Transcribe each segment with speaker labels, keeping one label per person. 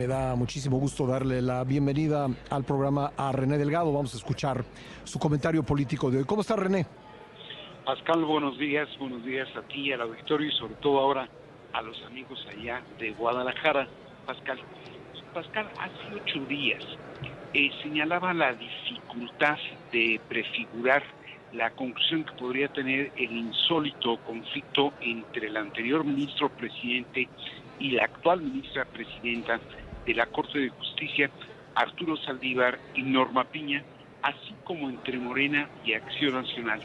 Speaker 1: Me da muchísimo gusto darle la bienvenida al programa a René Delgado. Vamos a escuchar su comentario político de hoy. ¿Cómo está, René?
Speaker 2: Pascal, buenos días a ti, al auditorio y sobre todo ahora a los amigos allá de Guadalajara. Pascal, hace 8 días señalaba la dificultad de prefigurar la conclusión que podría tener el insólito conflicto entre el anterior ministro presidente y la actual ministra presidenta de la Corte de Justicia, Arturo Saldívar y Norma Piña, así como entre Morena y Acción Nacional.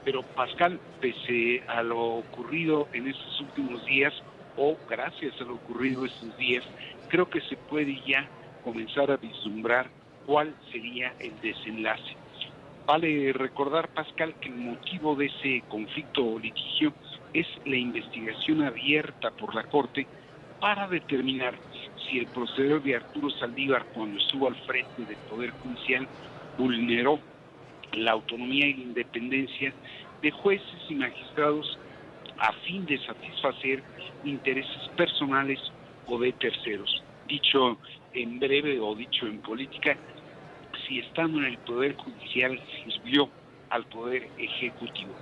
Speaker 2: Pero Pascal, pese a lo ocurrido en estos últimos días, o gracias a lo ocurrido estos días, creo que se puede ya comenzar a vislumbrar cuál sería el desenlace. Vale recordar, Pascal, que el motivo de ese conflicto o litigio es la investigación abierta por la Corte para determinar si el proceder de Arturo Saldívar cuando estuvo al frente del Poder Judicial vulneró la autonomía y la independencia de jueces y magistrados a fin de satisfacer intereses personales o de terceros. Dicho en breve o dicho en política, si estando en el Poder Judicial sirvió al Poder Ejecutivo.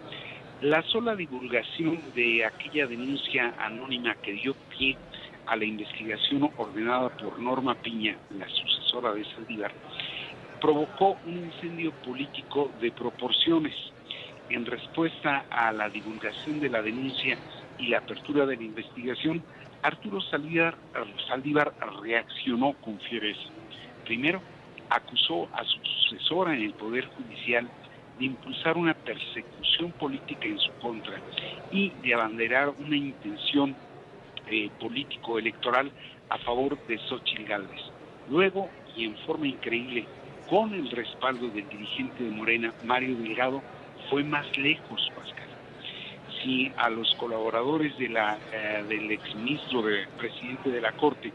Speaker 2: La sola divulgación de aquella denuncia anónima que dio pie a la investigación ordenada por Norma Piña, la sucesora de Saldívar, provocó un incendio político de proporciones. En respuesta a la divulgación de la denuncia y la apertura de la investigación, Arturo Saldívar reaccionó con fiereza. Primero, acusó a su sucesora en el Poder Judicial de impulsar una persecución política en su contra y de abanderar una intención político-electoral a favor de Xóchitl Gálvez. Luego, y en forma increíble, con el respaldo del dirigente de Morena, Mario Delgado, fue más lejos, Pascal. Si a los colaboradores del exministro presidente de la Corte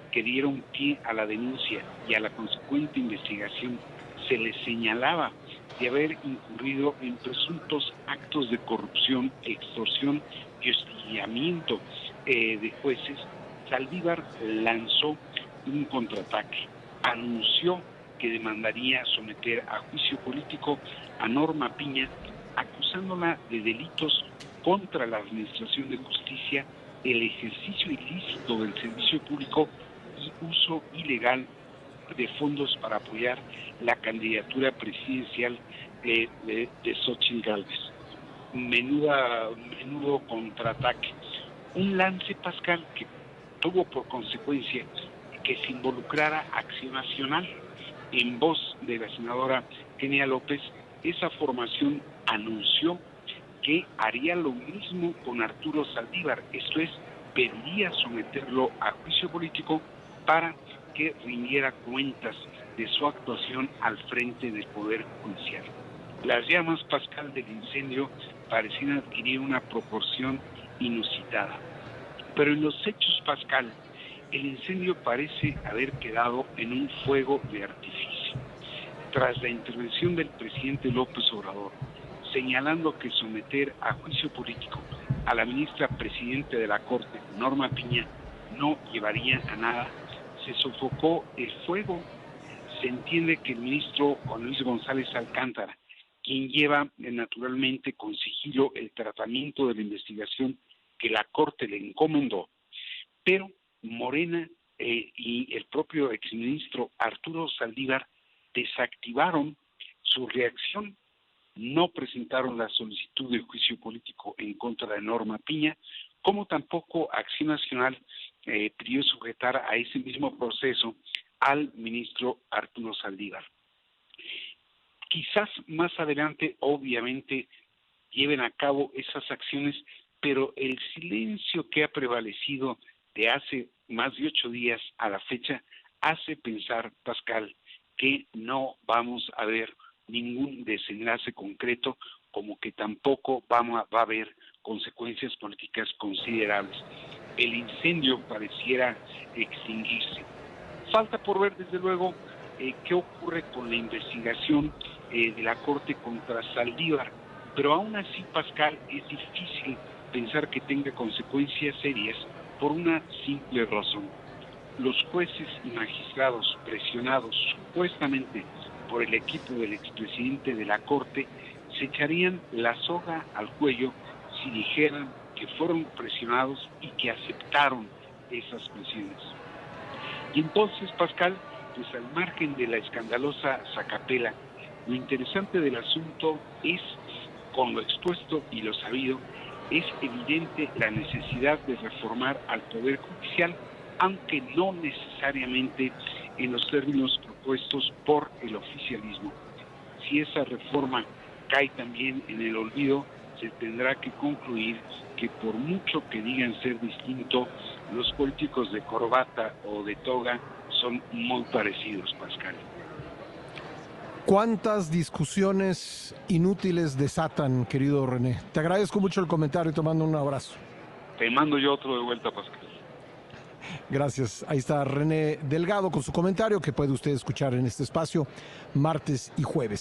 Speaker 2: que dieron pie a la denuncia y a la consecuente investigación se les señalaba de haber incurrido en presuntos actos de corrupción, extorsión y hostigamiento de jueces, Saldívar lanzó un contraataque. Anunció que demandaría someter a juicio político a Norma Piña, acusándola de delitos contra la Administración de Justicia, el ejercicio ilícito del servicio público y uso ilegal de fondos para apoyar la candidatura presidencial de Xóchitl Gálvez. Menudo contraataque. Un lance, Pascal, que tuvo por consecuencia que se involucrara Acción Nacional. En voz de la senadora Kenia López, esa formación anunció que haría lo mismo con Arturo Saldívar, esto es, pediría someterlo a juicio político para que rindiera cuentas de su actuación al frente del Poder Judicial. Las llamas, Pascal, del incendio parecían adquirir una proporción inusitada. Pero en los hechos, Pascal, el incendio parece haber quedado en un fuego de artificio. Tras la intervención del presidente López Obrador, señalando que someter a juicio político a la ministra presidenta de la Corte, Norma Piña, no llevaría a nada, se sofocó el fuego. Se entiende que el ministro Juan Luis González Alcántara, quien lleva naturalmente con sigilo el tratamiento de la investigación que la Corte le encomendó, pero Morena y el propio exministro Arturo Saldívar desactivaron su reacción, no presentaron la solicitud de juicio político en contra de Norma Piña, como tampoco Acción Nacional pidió sujetar a ese mismo proceso al ministro Arturo Saldívar. Quizás más adelante, obviamente, lleven a cabo esas acciones, pero el silencio que ha prevalecido de hace más de 8 días a la fecha hace pensar, Pascal, que no vamos a ver ningún desenlace concreto, como que tampoco va a haber consecuencias políticas considerables. El incendio pareciera extinguirse. Falta por ver, desde luego, qué ocurre con la investigación de la Corte contra Saldívar, pero aún así, Pascal, es difícil pensar que tenga consecuencias serias por una simple razón. los jueces y magistrados presionados supuestamente por el equipo del expresidente de la Corte se echarían la soga al cuello si dijeran que fueron presionados y que aceptaron esas presiones. Y entonces, Pascal, pues al margen de la escandalosa sacapela, lo interesante del asunto es, con lo expuesto y lo sabido, es evidente la necesidad de reformar al Poder Judicial, aunque no necesariamente en los términos propuestos por el oficialismo. Si esa reforma cae también en el olvido, se tendrá que concluir que por mucho que digan ser distinto, los políticos de corbata o de toga son muy parecidos, Pascal.
Speaker 1: ¿Cuántas discusiones inútiles desatan, querido René? Te agradezco mucho el comentario y te mando un abrazo.
Speaker 2: Te mando yo otro de vuelta, Pascal.
Speaker 1: Gracias. Ahí está René Delgado con su comentario que puede usted escuchar en este espacio martes y jueves.